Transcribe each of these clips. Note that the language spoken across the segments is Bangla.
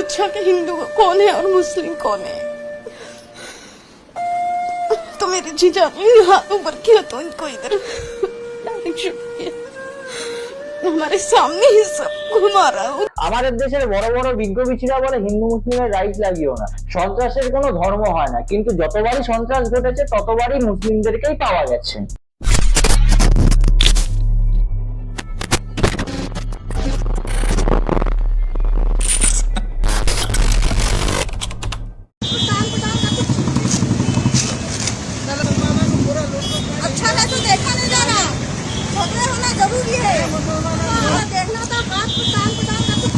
पूछा कि हिंदू कौन है और मुस्लिम कौन है, तो मेरे जीजा ने हाथ ऊपर किया तो इनको इधर डायरेक्शन किया, हमारे सामने ही सबको मारा। আমাদের দেশের বড় বড় বিজ্ঞবিচিরা বলে হিন্দু মুসলিমের রাইট লাগিও না, সন্ত্রাসের কোনো ধর্ম হয় না, কিন্তু যতবারই সন্ত্রাস ঘটেছে ততবারই মুসলিমদেরকেই পাওয়া গেছে। अच्छा है तो देखा नहीं जा रहा, झगड़े होना जरूरी है, देखना था हाथ पटान पटान का कुछ।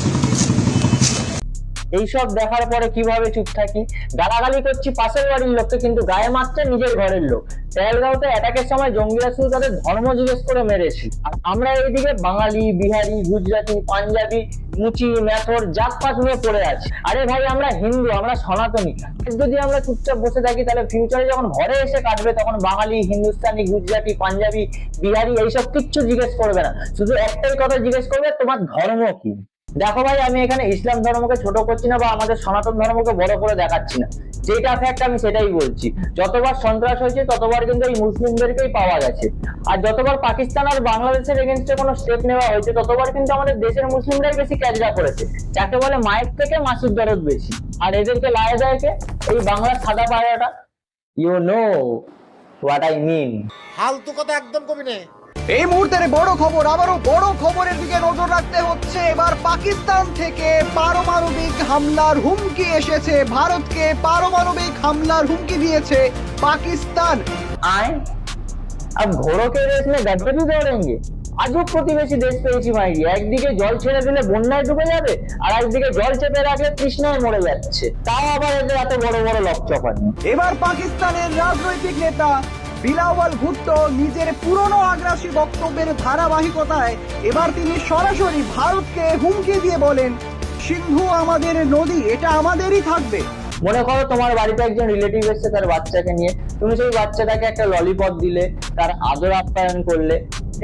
এইসব দেখার পরে কিভাবে চুপ থাকি? গালাগালি করছি পাশের বাড়ির লোককে, কিন্তু গায়ে মারছে নিজের ঘরের লোক। পেহেলগাঁওতে অ্যাটাকের সময় জঙ্গিরা শুধু তাদের ধর্ম জিজ্ঞেস করে মেরেছি, আর আমরা এইদিকে বাঙালি, বিহারি, গুজরাটি, পাঞ্জাবি, মুচি, মেথর, জাতপাত নিয়ে পড়ে আছি। আরে ভাই, আমরা হিন্দু, আমরা সনাতনী। যদি আমরা চুপচাপ বসে থাকি তাহলে ফিউচারে যখন ঘরে এসে কাটবে তখন বাঙালি, হিন্দুস্তানি, গুজরাটি, পাঞ্জাবি, বিহারি এইসব কিচ্ছু জিজ্ঞেস করবে না, শুধু একটাই কথা জিজ্ঞেস করবে, তোমার ধর্ম কি? দেখো ভাই, আমি এখানে ইসলাম ধর্মকে ছোট করছি না বা আমাদের সনাতন ধর্মকে বড় করে দেখাচ্ছি না, যেটা ফ্যাক্ট আমি সেটাই বলছি। যতবার সন্ত্রাস হয়েছে ততবার কিন্তু এই মুসলিমদেরকেই পাওয়া গেছে, আর যতবার পাকিস্তান আর বাংলাদেশের এগেনস্টে কোনো স্টেপ নেওয়া হয়েছে ততবার কিন্তু আমাদের দেশের মুসলিমরাই বেশি ক্যাচরা করেছে, যাকে বলে মায়ের থেকে মাসির দরদ বেশি। আর এদেরকে লায়ে দেয় কে? এই বাংলার সাদা পায়রাটা। You know what I mean. ফালতু কথা একদম কবি নে। এই মুহূর্তের বড় খবর, আবারও বড় খবরের দিকে নজর রাখতে হচ্ছে। এবার পাকিস্তান থেকে পারমাণবিক হামলার হুমকি এসেছে। ভারতকে পারমাণবিক হামলার হুমকি দিয়েছে পাকিস্তান। आए अब घोड़ों के रेस में गधे भी दौड़ेंगे। আজও প্রতিবেশী দেশ পেয়েছি মাইরি, একদিকে জল ছেড়ে দিলে বন্যায় ডুবে যাবে, আর একদিকে জল চেপে রাখলে তৃষ্ণায় মরে যাচ্ছে, তাও আবার এদের এত বড় বড় লকচকানি। এবার পাকিস্তানের রাজনৈতিক নেতা বিলাওয়াল ভুট্টো নিজের পুরনো আগ্রাসী বক্তব্যের ধারাবাহিকতায় এবার তিনি সরাসরি ভারতকে হুমকি দিয়ে বলেন, সিন্ধু আমাদের নদী, এটা আমাদেরই থাকবে। মনে করো তোমার বাড়িতে একজন রিলেটিভ এসছে তার বাচ্চাকে নিয়ে, তুমি সেই বাচ্চাটাকে একটা ললিপপ দিলে, তার আদর আপ্যায়ন করলে,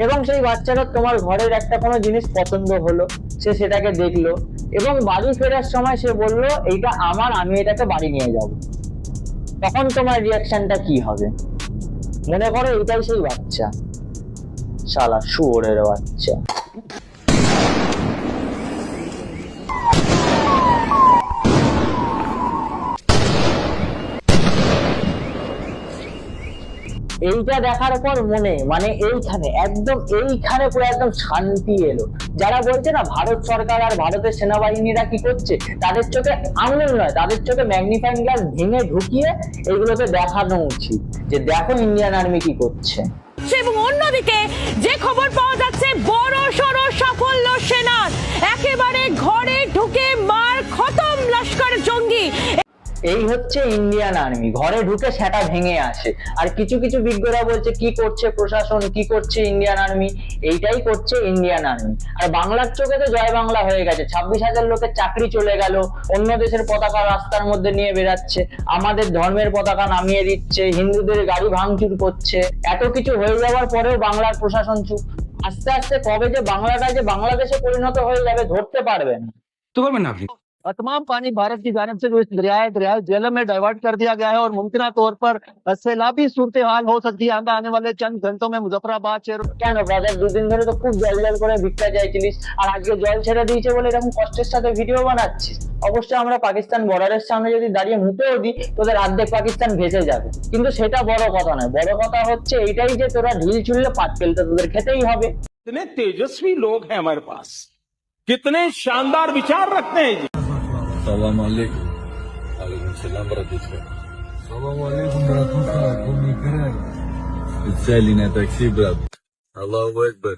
এবং সেই বাচ্চাটা তোমার ঘরের একটা কোনো জিনিস পছন্দ হলো, সে সেটাকে দেখলো এবং বাড়ি ফেরার সময় সে বললো এইটা আমার, আমি এটাকে বাড়ি নিয়ে যাব, তখন তোমার রিয়াকশনটা কি হবে? মনে করো এটাই সেই বাচ্চা, শালা শুয়োরের বাচ্চা। এইটা দেখার পর মনে মানে এইখানে একদম এইখানে পুরো একদম শান্তি এলো। যারা বলছে না ভারত সরকার আর ভারতের সেনাবাহিনীরা কি করছে, তাদের চোখে আঙুল নয়, তাদের চোখে ম্যাগনিফাইং গ্লাস ভেঙে ঢুকিয়ে এইগুলোকে দেখানো উচিত যে দেখো ইন্ডিয়ান আর্মি কি করছে। এবং অন্যদিকে যে খবর পাওয়া যাচ্ছে, বড় সড় সাফল্য সেনার, একেবারে ঘরে ঢুকে মার খতম লস্কর জঙ্গি। এই হচ্ছে ইন্ডিয়ান আর্মি, ঘরে ঢুকে সেটা ভেঙে আসে। আর কিছু কিছু বিজ্ঞরা বলছে কি করছে প্রশাসন, কি করছে ইন্ডিয়ান আর্মি, এইটাই করছে ইন্ডিয়ান আর্মি। আর বাংলার চোখে তো জয় বাংলা হয়ে গেছে, 26,000 লোকের চাকরি চলে গেল, অন্য দেশের পতাকা রাস্তার মধ্যে নিয়ে বেরাচ্ছে, আমাদের ধর্মের পতাকা নামিয়ে দিচ্ছে, হিন্দুদের গাড়ি ভাঙচুর করছে। এত কিছু হয়ে যাওয়ার পরেও বাংলার প্রশাসন চুপ। আস্তে আস্তে কবে যে বাংলাটা যে বাংলাদেশে পরিণত হয়ে যাবে ধরতে পারবে না। तो करবেন না আপনি। और तमाम पानी भारत की जानिब से जो इस दरियाए झेलम में डाइवर्ट कर दिया गया है और मुमकिन तौर पर सैलाबी सूरत हाल हो सकती है आने वाले चंद घंटों में मुजफ्फराबाद शहर। কেন ব্রাদার, দুদিন ধরে তো খুব জল জল করে ভিক্ষা চাইছিলিস, আর আজকে জল ছেড়ে দিয়েছে বলে এরকম কষ্টের সাথে ভিডিও বানাচ্ছিস। অবশ্যই আমরা পাকিস্তান বর্ডারের সামনে যদি দাঁড়িয়ে মুতেও দিই তোদের অর্ধেক পাকিস্তান ভেসে যাবে, কিন্তু সেটা বড় কথা নয়। বড় কথা হচ্ছে এইটাই যে তোরা ঢিল ছুড়লে পাট পেলতে তোদের খেতেই হবে। कितने तेजस्वी लोग हैं हमारे पास, कितने शानदार विचार रखते हैं जी। Salam alaikum. Alaikum salam bratoushka. Salam alaikum bratoushka. Komi kare? Celi na taksi brat. Allahu Akbar.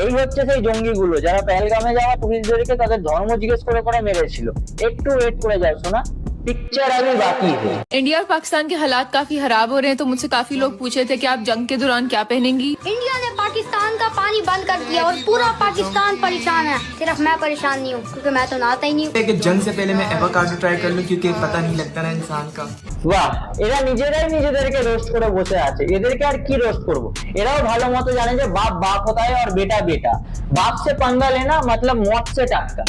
এই হচ্ছে সেই জঙ্গিগুলো যারা পেহেলগামে যাওয়া পুলিশদেরকে তাদের ধর্ম জিজ্ঞেস করে করে মেরেছিল। একটু ওয়েট করে যাও শোনা, पिक्चर अभी बाकी है। इंडिया और पाकिस्तान के हालात काफी खराब हो रहे हैं, तो मुझसे काफी लोग पूछे थे कि आप जंग के दौरान क्या पहनेंगी। इंडिया ने पाकिस्तान का पानी बंद कर दिया और पूरा पाकिस्तान परेशान है, सिर्फ मैं परेशान नहीं हूँ क्योंकि मैं तो नहाता ही नहीं हूँ। जंग से पहले मैं एवोकाडो ट्राई कर लूं क्योंकि पता नहीं लगता ना इंसान का। বাহ, এরা নিজেরাই নিজেদেরকে রোস্ট করে বসে আছে, এদেরকে আর কি রোস্ট করবো? এরাও ভালো মতো জানে যে বাপ বাপ হতা है और बेटा बेटा, बाप से पंगा लेना मतलब मौत से टक्कर।